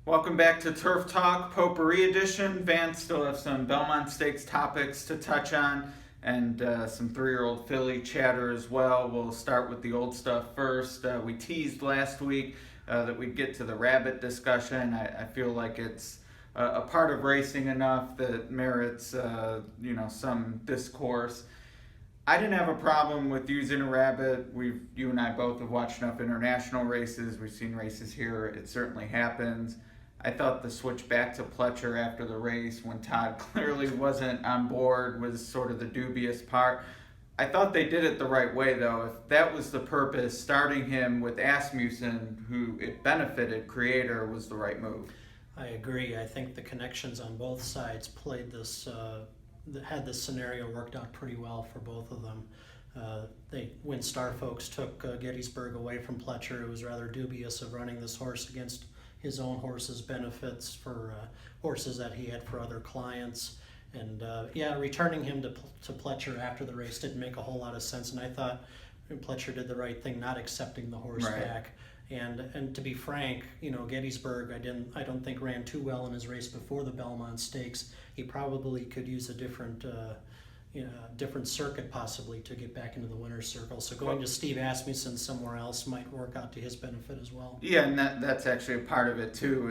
Welcome back to Turf Talk Potpourri Edition. Vance, still have some Belmont Stakes topics to touch on and some 3-year-old filly chatter as well. We'll start with the old stuff first. We teased last week that we'd get to the rabbit discussion. I feel like it's a part of racing enough that merits some discourse. I didn't have a problem with using a rabbit. You and I both have watched enough international races. We've seen races here. It certainly happens. I thought the switch back to Pletcher after the race when Todd clearly wasn't on board was sort of the dubious part. I thought they did it the right way, though. If that was the purpose, starting him with Asmussen, who it benefited, Creator, was the right move. I agree. I think the connections on both sides had this scenario worked out pretty well for both of them. The WinStar folks took Gettysburg away from Pletcher, who was rather dubious of running this horse against his own horse's benefits for horses that he had for other clients. And returning him to Pletcher after the race didn't make a whole lot of sense. And I thought Pletcher did the right thing, not accepting the horse back. And to be frank, Gettysburg, I don't think ran too well in his race before the Belmont Stakes. He probably could use a different circuit possibly to get back into the winner's circle. So going to Steve Asmussen somewhere else might work out to his benefit as well. Yeah, and that's actually a part of it too.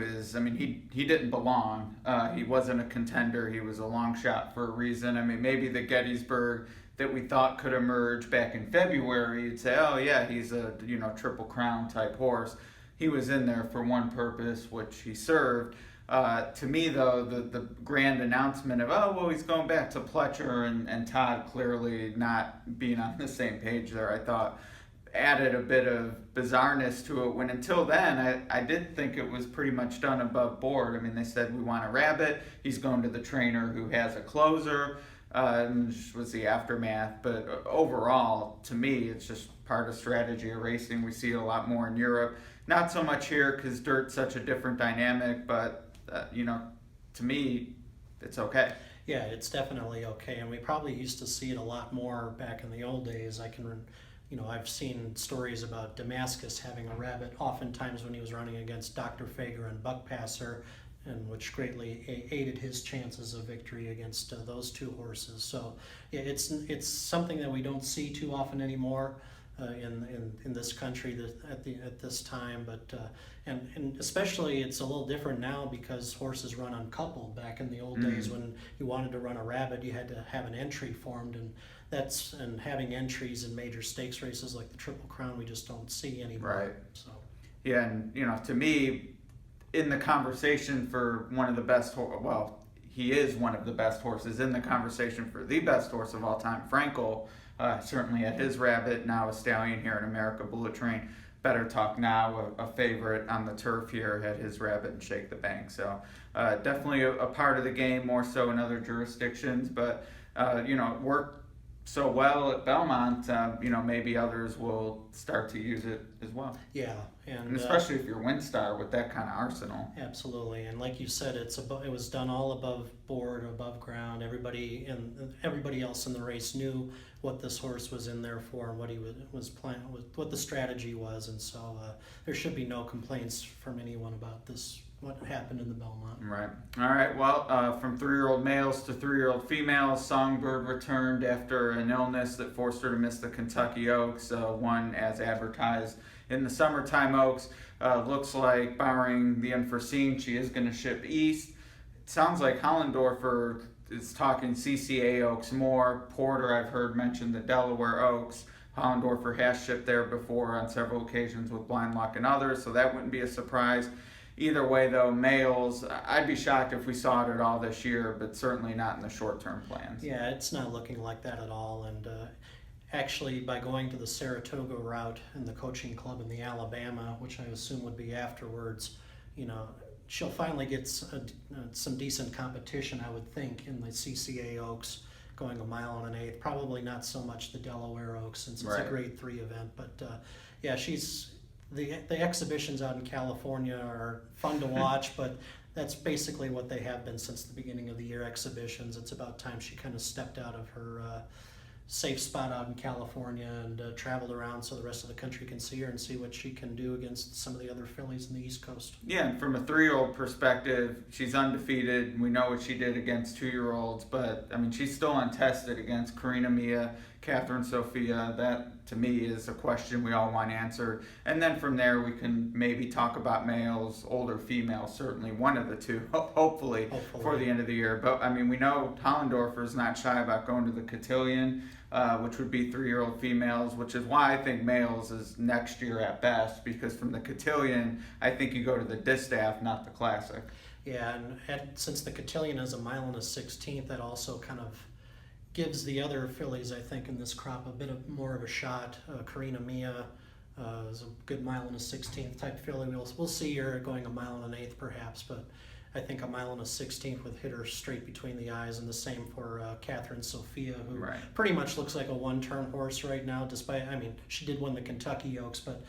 He didn't belong. He wasn't a contender. He was a long shot for a reason. Maybe the Gettysburg that we thought could emerge back in February, you'd say, oh yeah, he's a Triple Crown type horse. He was in there for one purpose, which he served. To me, though, the grand announcement of, he's going back to Pletcher and Todd clearly not being on the same page there, I thought added a bit of bizarreness to it, when until then, I did think it was pretty much done above board. They said, we want a rabbit. He's going to the trainer who has a closer, which was the aftermath. But overall, to me, it's just part of strategy of racing. We see it a lot more in Europe. Not so much here because dirt's such a different dynamic, but to me, it's okay. Yeah, it's definitely okay, and we probably used to see it a lot more back in the old days. I've seen stories about Damascus having a rabbit, oftentimes when he was running against Dr. Fager and Buckpasser, and which greatly aided his chances of victory against those two horses. So yeah, it's something that we don't see too often anymore. In this country at this time, but and especially it's a little different now because horses run uncoupled. Back in the old days, when you wanted to run a rabbit, you had to have an entry formed, and having entries in major stakes races like the Triple Crown we just don't see anymore. Right. So yeah, and to me, in the conversation for one of the best, he is one of the best horses in the conversation for the best horse of all time, Frankel. Certainly at his rabbit, now a stallion here in America, Bullet Train. Better Talk Now, a favorite on the turf here, had his rabbit and Shake the Bank. So definitely a part of the game, more so in other jurisdictions. But, it worked so well at Belmont, maybe others will start to use it as well. Yeah. And especially if you're WinStar with that kind of arsenal. Absolutely, and like you said, it was done all above board, above ground. Everybody else in the race knew what this horse was in there for and what he was planning, what the strategy was, and so there should be no complaints from anyone about this. What happened in the Belmont. Right. All right. Well, from 3-year-old males to 3-year-old females, Songbird returned after an illness that forced her to miss the Kentucky Oaks, one as advertised in the summertime Oaks. Looks like, barring the unforeseen, she is going to ship east. It sounds like Hollendorfer is talking CCA Oaks more. Porter, I've heard mention the Delaware Oaks. Hollendorfer has shipped there before on several occasions with Blind Luck and others, so that wouldn't be a surprise. Either way, though, males, I'd be shocked if we saw it at all this year, but certainly not in the short-term plans. Yeah, it's not looking like that at all. And actually, by going to the Saratoga route and the coaching club in the Alabama, which I assume would be afterwards, she'll finally get some decent competition, I would think, in the CCA Oaks, going a mile and an eighth. Probably not so much the Delaware Oaks, since it's a Grade 3 event. But she's... The exhibitions out in California are fun to watch, but that's basically what they have been since the beginning of the year, exhibitions. It's about time she kind of stepped out of her safe spot out in California and traveled around so the rest of the country can see her and see what she can do against some of the other fillies in the East Coast. Yeah, and from a 3-year-old perspective, she's undefeated. We know what she did against 2-year-olds, but I mean, she's still untested against Karina Mia, Catherine Sophia. That, to me, is a question we all want answered. And then from there, we can maybe talk about males, older females, certainly one of the two, hopefully, for the end of the year. But I mean, we know Hollendorfer's not shy about going to the cotillion, which would be 3-year-old females, which is why I think males is next year at best, because from the cotillion, I think you go to the distaff, not the classic. Yeah, and since the cotillion is a 1.16 that also kind of gives the other fillies, I think, in this crop a bit more of a shot. Karina Mia is a good 1.16 type filly. We'll see her going 1.125 perhaps, but I think 1.16 would hit her straight between the eyes, and the same for Catherine Sophia, who pretty much looks like a one-turn horse right now. Despite, I mean, she did win the Kentucky Oaks, but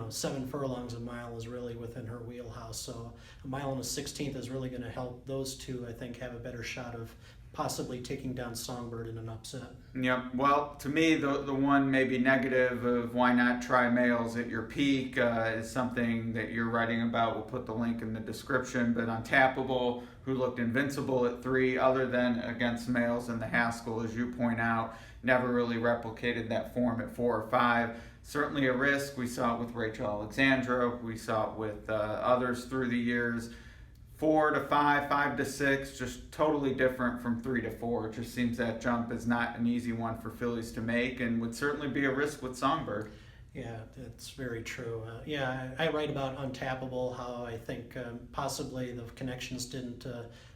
7 furlongs a mile is really within her wheelhouse. So 1.16 is really going to help those two, I think, have a better shot of possibly taking down Songbird in an upset. Yep. Well, to me, the one maybe negative of why not try males at your peak is something that you're writing about. We'll put the link in the description. But Untapable, who looked invincible at 3, other than against males in the Haskell, as you point out, never really replicated that form at 4 or 5. Certainly a risk. We saw it with Rachel Alexandra. We saw it with others through the years. 4 to 5, 5 to 6, just totally different from 3 to 4. It just seems that jump is not an easy one for fillies to make, and would certainly be a risk with Songbird. Yeah, that's very true. I write about Untapable, how I think possibly the connections didn't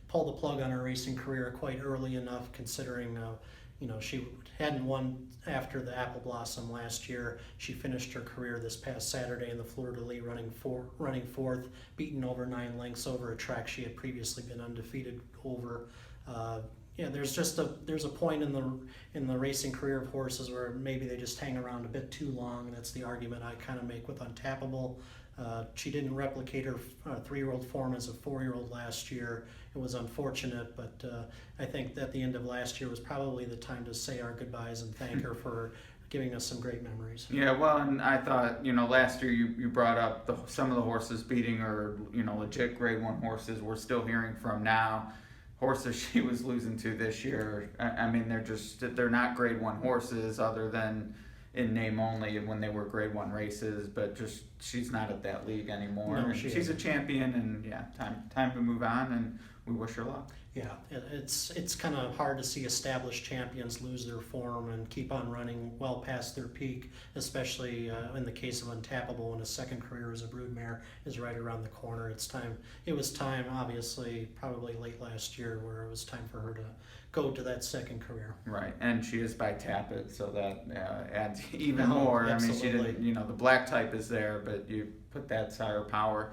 pull the plug on her racing career quite early enough, considering she hadn't won after the Apple Blossom last year. She finished her career this past Saturday in the Fleur-de-Lis running 4th, beaten over 9 lengths over a track she had previously been undefeated over. There's a point in the racing career of horses where maybe they just hang around a bit too long. That's the argument I kind of make with Untapable. She didn't replicate her 3-year-old form as a 4-year-old last year. It was unfortunate, but I think that the end of last year was probably the time to say our goodbyes and thank her for giving us some great memories. Yeah, well, and I thought, last year you brought up some of the horses beating her, legit Grade 1 horses we're still hearing from now. Horses she was losing to this year, I mean, they're not Grade 1 horses other than in name only when they were Grade 1 races, but just she's not at that league anymore. No, she's a champion, and yeah, time to move on, and we wish her luck. Yeah, it's kind of hard to see established champions lose their form and keep on running well past their peak, especially in the case of Untapable, when a second career as a broodmare is right around the corner. It was time, obviously, probably late last year, where it was time for her to go to that second career. Right, and she is by Tappet, so that adds even more. Absolutely. I mean, she didn't, the black type is there, but you put that sire power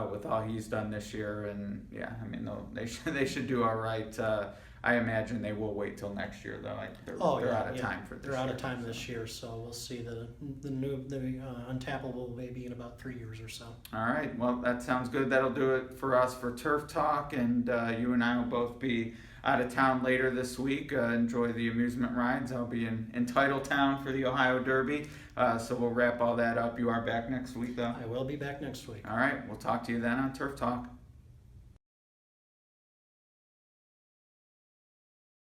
with all he's done this year, and yeah, I mean, they should do all right. I imagine they will wait till next year, though. They're out of time for this year. They're out of time this year, so we'll see. The Untapable maybe in about 3 years or so. All right, well, that sounds good. That'll do it for us for Turf Talk, and you and I will both be out of town later this week. Enjoy the amusement rides. I'll be in Titletown for the Ohio Derby, so we'll wrap all that up. You are back next week, though? I will be back next week. All right, we'll talk to you then on Turf Talk.